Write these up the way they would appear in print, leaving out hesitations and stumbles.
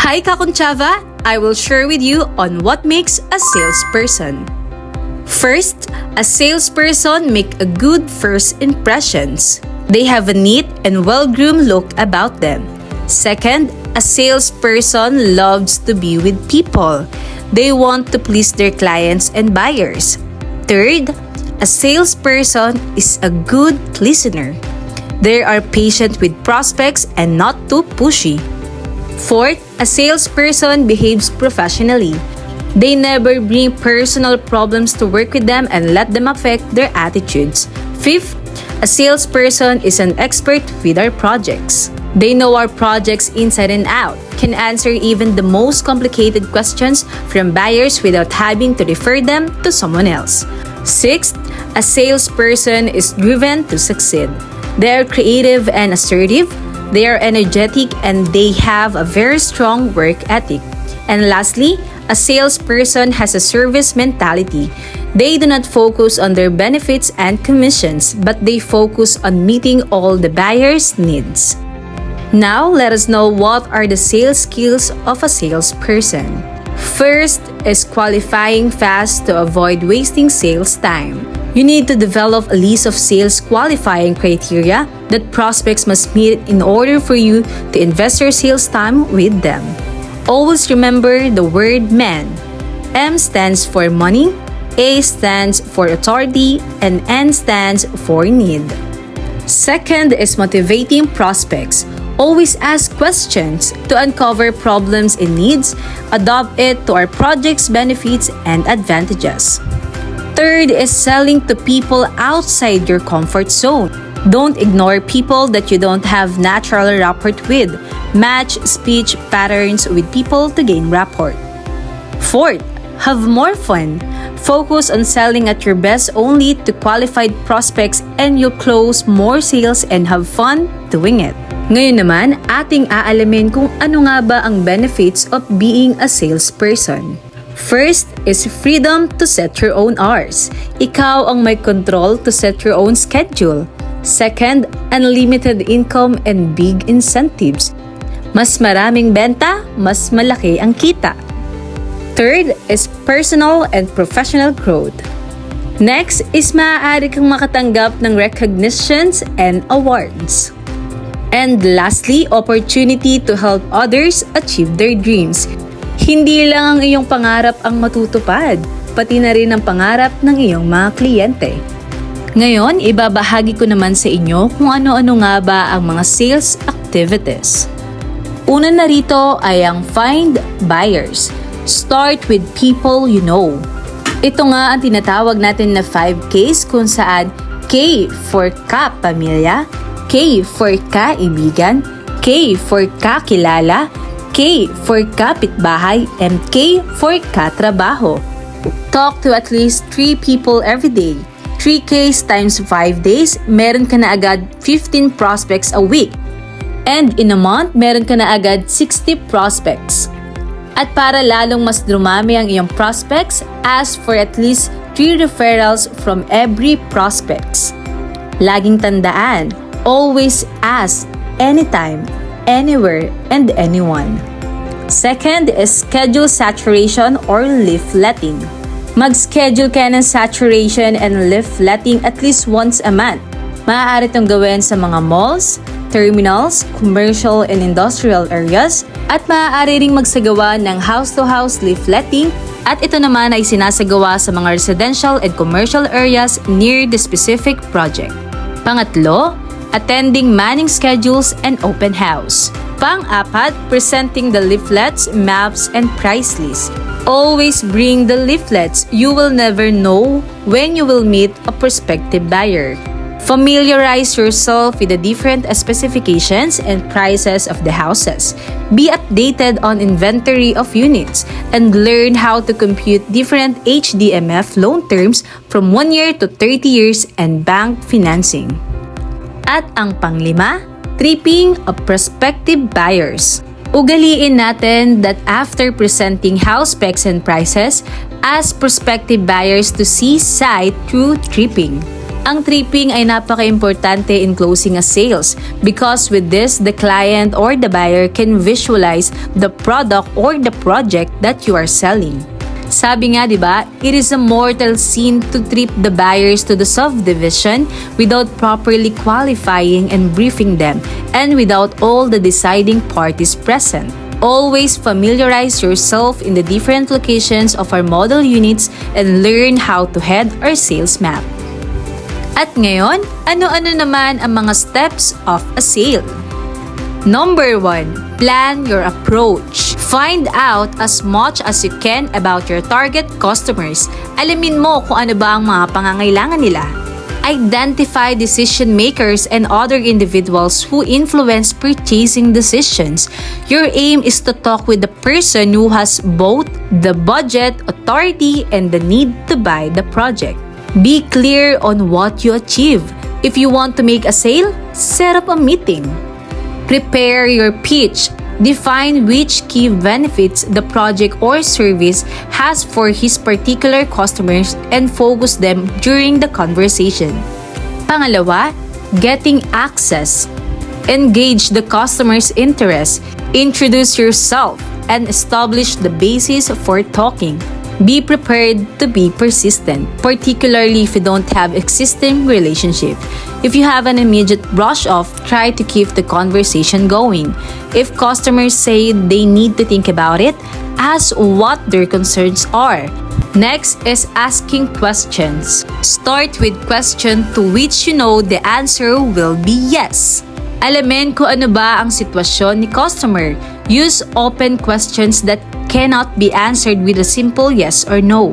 Hi Kakunchava! I will share with you on what makes a salesperson. First, a salesperson make a good first impressions. They have a neat and well-groomed look about them. Second, a salesperson loves to be with people. They want to please their clients and buyers. Third, a salesperson is a good listener. They are patient with prospects and not too pushy. Fourth, a salesperson behaves professionally. They never bring personal problems to work with them and let them affect their attitudes. Fifth, a salesperson is an expert with our projects. They know our projects inside and out, can answer even the most complicated questions from buyers without having to refer them to someone else. Sixth, a salesperson is driven to succeed. They are creative and assertive. They are energetic and they have a very strong work ethic. And lastly, a salesperson has a service mentality. They do not focus on their benefits and commissions, but they focus on meeting all the buyers' needs. Now, let us know what are the sales skills of a salesperson. First is qualifying fast to avoid wasting sales time. You need to develop a list of sales qualifying criteria that prospects must meet in order for you to invest your sales time with them. Always remember the word man. M stands for money, A stands for authority, and N stands for need. Second is motivating prospects. Always ask questions to uncover problems and needs, adopt it to our project's benefits and advantages. Third is selling to people outside your comfort zone. Don't ignore people that you don't have natural rapport with. Match speech patterns with people to gain rapport. Fourth, have more fun. Focus on selling at your best only to qualified prospects and you'll close more sales and have fun doing it. Ngayon naman, ating aalamin kung ano nga ba ang benefits of being a salesperson. First is freedom to set your own hours. Ikaw ang may control to set your own schedule. Second, unlimited income and big incentives. Mas maraming benta, mas malaki ang kita. Third is personal and professional growth. Next is maaari kang makatanggap ng recognitions and awards. And lastly, opportunity to help others achieve their dreams. Hindi lang ang iyong pangarap ang matutupad, pati na rin ang pangarap ng iyong mga kliyente. Ngayon, ibabahagi ko naman sa inyo kung ano-ano nga ba ang mga sales activities. Una na rito ay ang find buyers. Start with people you know. Ito nga ang tinatawag natin na 5Ks kung saan K for kapamilya, K for kaibigan, K for kakilala, K for kapitbahay, and K for katrabaho. Talk to at least 3 people every day. 3Ks times 5 days, meron ka na agad 15 prospects a week. And in a month, meron ka na agad 60 prospects. At para lalong mas dumami ang iyong prospects, ask for at least 3 referrals from every prospects. Laging tandaan, always ask anytime, anywhere, and anyone. Second is schedule saturation or leafletting. Mag-schedule ka ng saturation and leafletting at least once a month. Maaari itong gawin sa mga malls, terminals, commercial and industrial areas, at maaari ring magsagawa ng house-to-house leafletting at ito naman ay sinasagawa sa mga residential and commercial areas near the specific project. Pangatlo, attending manning schedules and open house. Pang-apat, presenting the leaflets, maps, and price list. Always bring the leaflets. You will never know when you will meet a prospective buyer. Familiarize yourself with the different specifications and prices of the houses. Be updated on inventory of units and learn how to compute different HDMF loan terms from 1 year to 30 years and bank financing. At ang panglima, tripping of prospective buyers. Ugaliin natin that after presenting house specs and prices, ask prospective buyers to see site through tripping. Ang tripping ay napaka-importante in closing a sales because with this, the client or the buyer can visualize the product or the project that you are selling. Sabi nga, di ba, it is a mortal sin to trip the buyers to the subdivision without properly qualifying and briefing them and without all the deciding parties present. Always familiarize yourself in the different locations of our model units and learn how to head our sales map. At ngayon, ano-ano naman ang mga steps of a sale? Number 1. Plan your approach. Find out as much as you can about your target customers. Alamin mo kung ano ba ang mga pangangailangan nila. Identify decision makers and other individuals who influence purchasing decisions. Your aim is to talk with the person who has both the budget, authority, and the need to buy the project. Be clear on what you achieve. If you want to make a sale, set up a meeting. Prepare your pitch. Define which key benefits the project or service has for his particular customers and focus them during the conversation. Pangalawa, getting access. Engage the customer's interest. Introduce yourself and establish the basis for talking. Be prepared to be persistent, particularly if you don't have existing relationship. If you have an immediate brush off, try to keep the conversation going. If customers say they need to think about it, ask what their concerns are. Next is asking questions. Start with question to which you know the answer will be yes. Alamin kung ano ba ang sitwasyon ni customer. Use open questions that cannot be answered with a simple yes or no.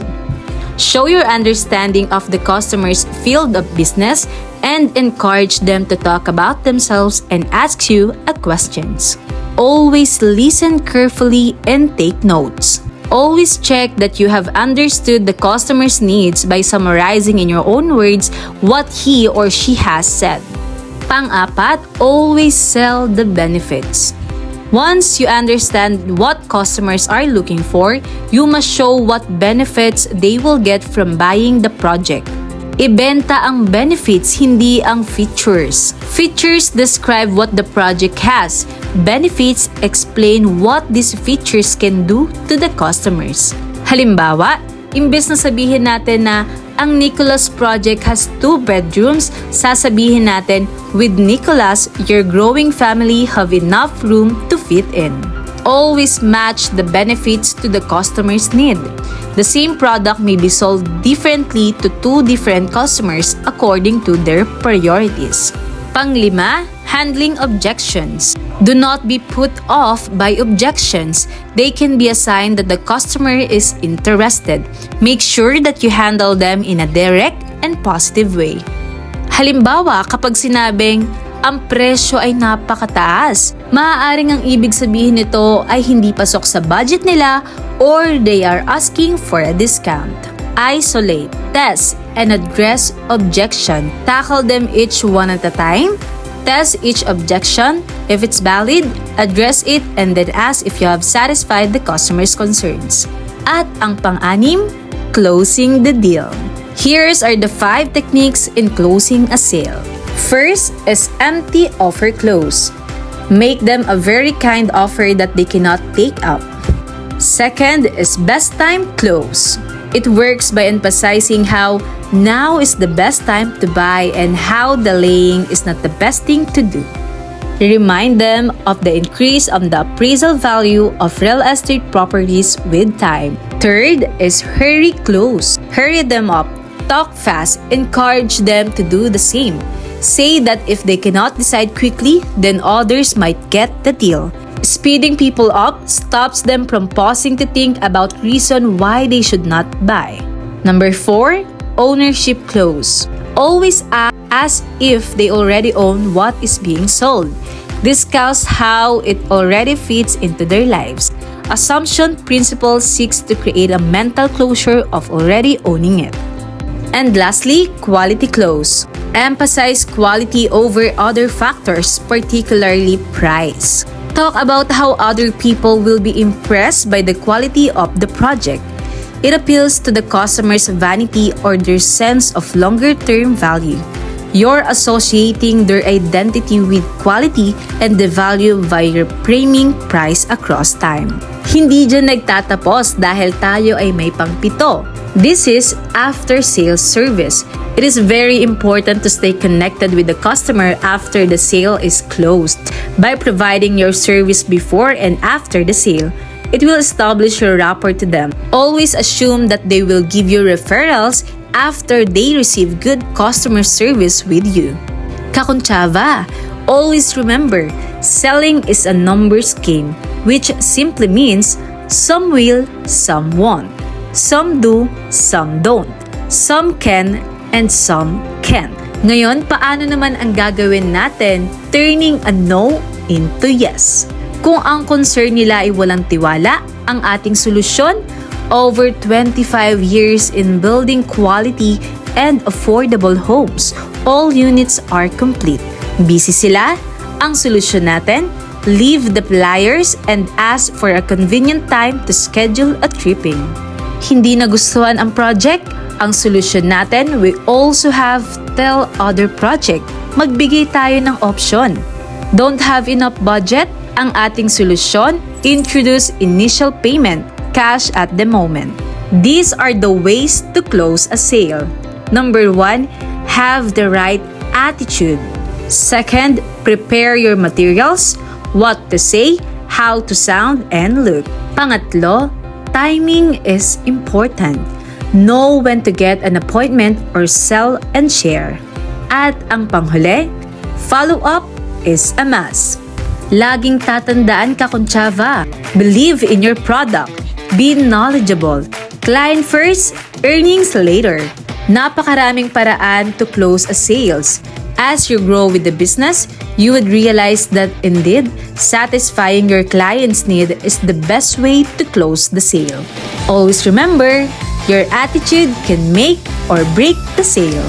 Show your understanding of the customer's field of business and encourage them to talk about themselves and ask you a questions. Always listen carefully and take notes. Always check that you have understood the customer's needs by summarizing in your own words what he or she has said. Pang-apat, always sell the benefits. Once you understand what customers are looking for, you must show what benefits they will get from buying the project. Ibenta ang benefits, hindi ang features. Features describe what the project has. Benefits explain what these features can do to the customers. Halimbawa, imbes na sabihin natin na ang Nicholas project has 2 bedrooms, sasabihin natin, with Nicholas, your growing family have enough room to fit in. Always match the benefits to the customer's need. The same product may be sold differently to 2 different customers according to their priorities. Panglima, handling objections. Do not be put off by objections. They can be a sign that the customer is interested. Make sure that you handle them in a direct and positive way. Halimbawa, kapag sinabing, ang presyo ay napakataas, maaaring ang ibig sabihin nito ay hindi pasok sa budget nila or they are asking for a discount. Isolate, test, and address objection. Tackle them each one at a time. Test each objection. If it's valid, address it and then ask if you have satisfied the customer's concerns. At ang pang-anim, closing the deal. Here's are the 5 techniques in closing a sale. First is empty offer close. Make them a very kind offer that they cannot take up. Second is best time close. It works by emphasizing how now is the best time to buy and how delaying is not the best thing to do. Remind them of the increase of the appraisal value of real estate properties with time. Third is hurry close. Hurry them up. Talk fast. Encourage them to do the same. Say that if they cannot decide quickly, then others might get the deal. Speeding people up stops them from pausing to think about reason why they should not buy. Number 4, ownership close. Always act as if they already own what is being sold. Discuss how it already fits into their lives. Assumption principle seeks to create a mental closure of already owning it. And lastly, quality close. Emphasize quality over other factors, particularly price. Talk about how other people will be impressed by the quality of the project. It appeals to the customer's vanity or their sense of longer-term value. You're associating their identity with quality and the value via framing price across time. Hindi dyan nagtatapos dahil tayo ay may pangpito. This is after-sales service. It is very important to stay connected with the customer after the sale is closed. By providing your service before and after the sale, it will establish your rapport to them. Always assume that they will give you referrals after they receive good customer service with you. Kakuntsaba, always remember, selling is a numbers game, which simply means some will, some won't. Some do, some don't. Some can, and some can't. Ngayon, paano naman ang gagawin natin turning a no into yes? Kung ang concern nila ay walang tiwala, ang ating solusyon, over 25 years in building quality and affordable homes. All units are complete. Busy sila? Ang solusyon natin, leave the flyers and ask for a convenient time to schedule a tripping. Hindi nagustuhan ang project? Ang solusyon natin, we also have tell other project. Magbigay tayo ng option. Don't have enough budget? Ang ating solusyon, introduce initial payment, cash at the moment. These are the ways to close a sale. Number 1, have the right attitude. Second, prepare your materials, what to say, how to sound and look. Pangatlo, timing is important. Know when to get an appointment or sell and share. At ang panghuli, follow up is a must. Laging tatandaan kakuntsaba, believe in your product. Be knowledgeable. Client first, earnings later. Napakaraming paraan to close a sales. As you grow with the business, you would realize that indeed, satisfying your client's need is the best way to close the sale. Always remember, your attitude can make or break the sale.